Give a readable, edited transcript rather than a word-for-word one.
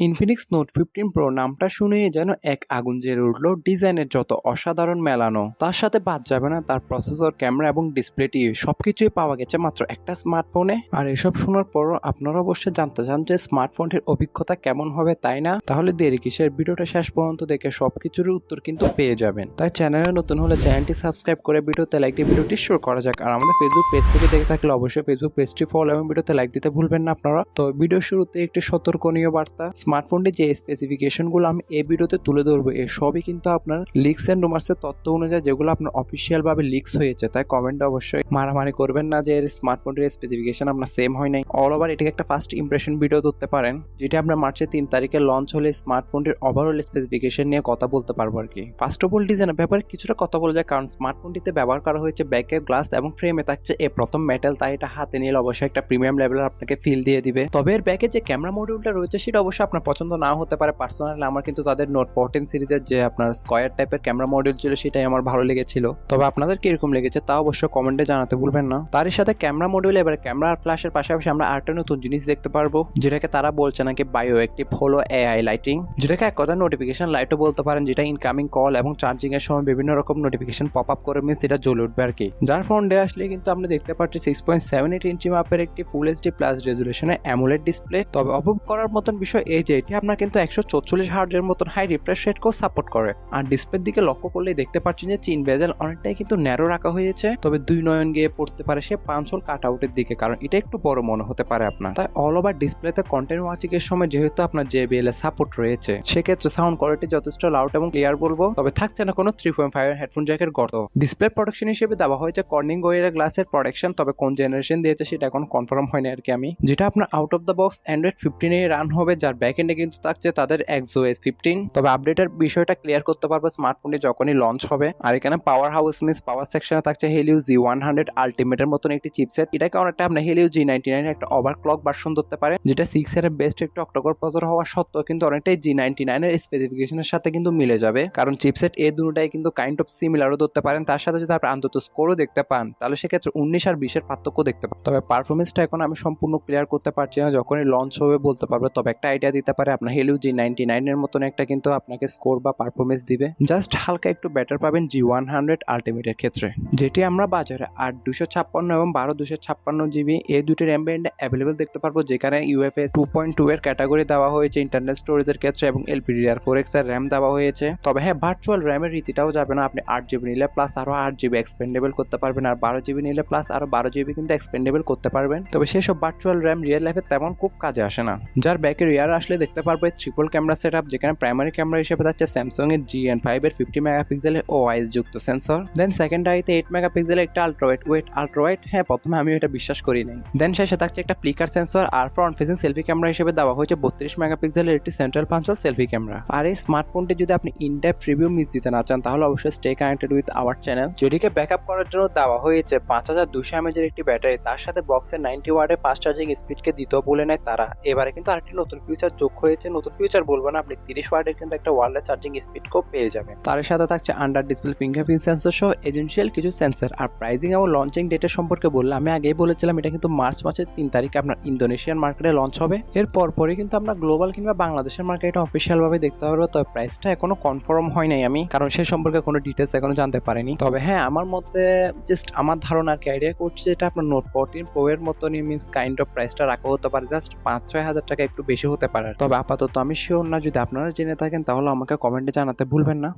Infinix note 15 pro নামটা শুনেই যেন এক আগুন জ্বলে উঠল। ডিজাইনের যত অসাধারণ মেলানো, তার সাথে বাদ যাবে না তার প্রসেসর, ক্যামেরা এবং ডিসপ্লেটি। সবকিছুই পাওয়া গেছে মাত্র একটা স্মার্টফোনে। আর এসব শোনার পরও আপনারা অবশ্যই জানতে চান যে স্মার্টফোনটির অভিজ্ঞতা কেমন হবে, তাই না? তাহলে দেরি কিসের, ভিডিওটা শেষ পর্যন্ত দেখে সবকিছুর উত্তর কিন্তু পেয়ে যাবেন। তাই চ্যানেলে নতুন হলে চ্যানেলটি সাবস্ক্রাইব করে ভিডিওতে লাইক দিয়ে ভিডিওটি শুরু করা যাক। আর আমাদের ফেসবুক পেজ থেকে দেখে থাকলে অবশ্যই ফেসবুক পেজটি ফলো এবং ভিডিওতে লাইক দিতে ভুলবেন না আপনারা। তো ভিডিও শুরুতে একটি সতর্কনীয় বার্তা। স্মার্টফোনটি যে স্পেসিফিকেশনগুলো আমি এই ভিডিওতে তুলে ধরবো, এই সবই কিন্তু আপনার লিক্স এন্ড রুমার্সের তথ্য অনুযায়ী, যেগুলো আপনার অফিসিয়াল ভাবে লিক্স হয়েছে। তাই কমেন্টে অবশ্যই মারামারি করবেন না যে স্মার্টফোনটির স্পেসিফিকেশন আপনার সেম হয় নাই। অল ওভার এটাকে একটা ফার্স্ট ইমপ্রেশন ভিডিও ধরতে পারেন, যেটা আমরা মার্চের 3 তারিখে লঞ্চ হলে স্মার্টফোনটির ওভারঅল স্পেসিফিকেশন নিয়ে কথা বলতে পারবো আর কি। ফার্স্ট অফ অল ডিজাইনের ব্যাপারে কিছুটা কথা বলা যায়, কারণ স্মার্টফোনটিতে ব্যবহার করা হয়েছে ব্যাকে গ্লাস এবং ফ্রেমে থাকছে এই প্রথম মেটাল। তাই এটা হাতে নিলে অবশ্যই একটা প্রিমিয়াম লেভেলের আপনাকে ফিল দিয়ে দিবে। তবে এর ব্যাকে যে ক্যামেরা মডিউলটা রয়েছে সেটা অবশ্যই আপনার পছন্দ নাও হতে পারে। পার্সোনালি আমার কিন্তু তাদের নোট 14 সিরিজের যে আপনার স্কয়ার টাইপের ক্যামেরা মডিউল ছিল সেটাই আমার ভালো লেগেছিল। তবে আপনাদের কিরকম লেগেছে তা অবশ্যই কমেন্টে জানাতে ভুলবেন না। তারই সাথে ক্যামেরা মডিউল এবার ক্যামেরা ফ্ল্যাশের পাশাপাশি আমরা আরেকটা নতুন জিনিস দেখতে পারবো, যেটাকে তারা বলছে নাকি বায়ো অ্যাক্টিভ হলো এআই লাইটিং, যেটাকে এক কথা নোটিফিকেশন লাইটও বলতে পারেন, যেটা ইনকামিং কল এবং চার্জিং এর সময় বিভিন্ন রকম নোটিফিকেশন পপ আপ করে মিস এটা জ্বলে উঠবে আর কি। যার ফ্রন্টে আসলে কিন্তু আমরা দেখতে পাচ্ছি 6.78 ইঞ্চি মাপের একটি ফুল এইচডি প্লাস রেজুলেশনের অ্যামোলেড ডিসপ্লে। তবে অপভোগ করার মতন বিষয় এই যে এটি আপনার কিন্তু 144 হার্টজের মতন হাই রিফ্রেশ রেটকেও সাপোর্ট করে। আর ডিসপ্লের দিকে লক্ষ্য করলেই দেখতে পাচ্ছেন যে চিন বেজেল অনেকটাই কিন্তু ন্যারো রাখা হয়েছে। তবে দুই নয়ন গিয়ে পড়তে পারে সে 5 হোল কাট আউটের দিকে, কারণ এটা একটু বড় মনে হতে পারে আপনার। তাই অল ওভার ডিসপ্লেতে কন্টেন্ট ওয়াচিং এর সময় যেহেতু আপনার JBL এর সাপোর্ট রয়েছে, সেক্ষেত্রে সাউন্ড কোয়ালিটি যথেষ্ট লাউড এবং ক্লিয়ার বলবো। তবে থাকছে না কোনো 3.5 হেডফোন জ্যাকের গর্ত। ডিসপ্লে প্রোটেকশন হিসেবে দেওয়া হয়েছে কর্নিং গোরিলা গ্লাসের প্রোটেকশন। তবে কোন জেনারেশন দিয়েছে সেটা এখন কনফার্ম হয়নি আর কি আমি। যেটা আপনার out of the box Android 15 A run হবে, যার ব্যাক এন্ডে কিন্তু থাকছে তাদের XOS 15। তবে আপডেটের বিষয়টা ক্লিয়ার করতে পারবে স্মার্টফোনটি যখনই লঞ্চ হবে। আর এখানে পাওয়ার হাউস পাওয়ার সেকশনে থাকছে Helio G100 আলটিমেটের মতন একটি চিপসেট। এটাকে অনেকটা আপনি Helio G99 একটা ওভারক্লক ভার্সন ধরতে পারে, যেটা 6 এর বেস্ট একটু অক্টোকোর প্রসেসর হওয়া সত্ত্বেও কিন্তু অনেকটাই G99 এর স্পেসিফিকেশনের সাথে কিন্তু মিলে যাবে, কারণ চিপসেট এই দুটোটাই কিন্তু কাইন্ড অফ সিমিলারও ধরতে পারেন। তার সাথে যদি আপনি অন্তত স্কোরও দেখতে পান, তাহলে সেক্ষেত্রে 19 আর 20 এর পার্থক্য দেখতে পান। তবে পারফরমেন্সটা এখন আমি সম্পূর্ণ ক্লিয়ার করতে পারছি না, যখনই লঞ্চ হবে বলতে পারবে। তবে একটা আইডিয়া দিতে পারে, আপনার Helio G99 এর মতন একটা কিন্তু আপনাকে স্কোর বা পারফরমেন্স দিবে, জাস্ট হালকা একটু বেটার পাবেন G100 আলটিমেটের ক্ষেত্রে, যেটি আমরা বাজারে 8/256 এবং 12/256 জিবি এই দুটি র্যাম ব্যান্ডে অ্যাভেলেবল দেখতে পারবো, যেখানে UFS 2.2 এর ক্যাটাগরি দেওয়া হয়েছে ইন্টারনাল স্টোরেজের ক্ষেত্রে এবং LPDDR4X এর র্যাম দেওয়া হয়েছে। তবে হ্যাঁ, ভার্চুয়াল র্যামের রীতিটাও যাবে না, আপনি 8GB নিলে প্লাস আরো 8GB এক্সপেন্ডেবল করতে পারবেন, আর 12GB নিলে প্লাস আরো 12GB কিন্তু এক্সপেন্ডেবল করতে পারবেন। তবে সেসব ভার্চুয়াল র্যাম রিয়েল লাইফে তেমন খুব কাজে আসে না। যার ব্যাকে রিয়ার আসলে দেখতে পারবো ট্রিপল ক্যামেরা সেটআপ, যেখানে প্রাইমারি ক্যামেরা হিসেবে থাকছে স্যামসাং এর GN5 এর 50 মেগাপিক্সেলের OIS যুক্ত সেন্সর। দেন সেকেন্ডারিতে 8 মেগাপিক্সেলের একটা আলট্রাওয়াইড। হ্যাঁ, প্রথমে আমি এটা বিশ্বাস করি নাই। দেন শেষে থাকছে একটা ফ্লিকার সেন্সর, আর ফ্রন্ট ফেসিং সেলফি ক্যামেরা হিসেবে দেওয়া হয়েছে 32 মেগাপিক্সেলের একটি সেন্ট্রাল পাঞ্চল সেলফি ক্যামেরা। আর এই স্মার্টফোনটি যদি আপনি ইনডেপথ রিভিউ মিস দিতে না চান, তাহলে অবশ্যই stay connected with our channel. যেটিকে ব্যাকআপ করার জন্য দেওয়া হয়েছে 5200 mAh এর একটি ব্যাটারি, তার সাথে বক্সের 90 ওয়াটের ফাস্ট চার্জিং স্পিডকে দিতেও বলে নেয় তারা। এবারে কিন্তু আরেকটি নতুন ফিচার যোগ হয়েছে, নতুন ফিচার বলবো না, আপনি 30 ওয়াটের কিন্তু একটা ওয়্যারলেস চার্জিং স্পিড কো পেয়ে যাবেন। তার সাথে থাকছে আন্ডার ডিসপ্লে ফিঙ্গারপ্রিন্ট সেন্সর সহ এজেন্সিয়াল কিছু সেন্সর। আর প্রাইসিং এবং লঞ্চিং ডেটের সম্পর্কে বললে, আমি আগেই বলেছিলাম এটা কিন্তু মার্চ মাসের 3 তারিখে আপনার ইন্দোনেশিয়ান মার্কেটে লঞ্চ হবে। এর পরপরই কিন্তু আমরা গ্লোবাল কিংবা বাংলাদেশের মার্কেটে অফিসিয়াল ভাবে দেখতে পারবো। তবে প্রাইসটা এখনো কনফার্ম হয় নাই আমি, কারণ সে সম্পর্কে কোনো ডিটেলস এখনো জানতে পারিনি। তবে হ্যাঁ, আমার মতে জাস্ট আমার ধারণা আর কি আইডিয়া করছি, যেটা আপনার নোট 14 প্রো এর মতনই মিন্স কাইন্ড অফ প্রাইসটা রাখা হতে পারে, জাস্ট 5-6 হাজার টাকা একটু বেশি হতে পারে। তবে আপাতত আমি শিওর না, যদি আপনারা জেনে থাকেন তাহলে আমাকে কমেন্টে জানাতে ভুলবেন না।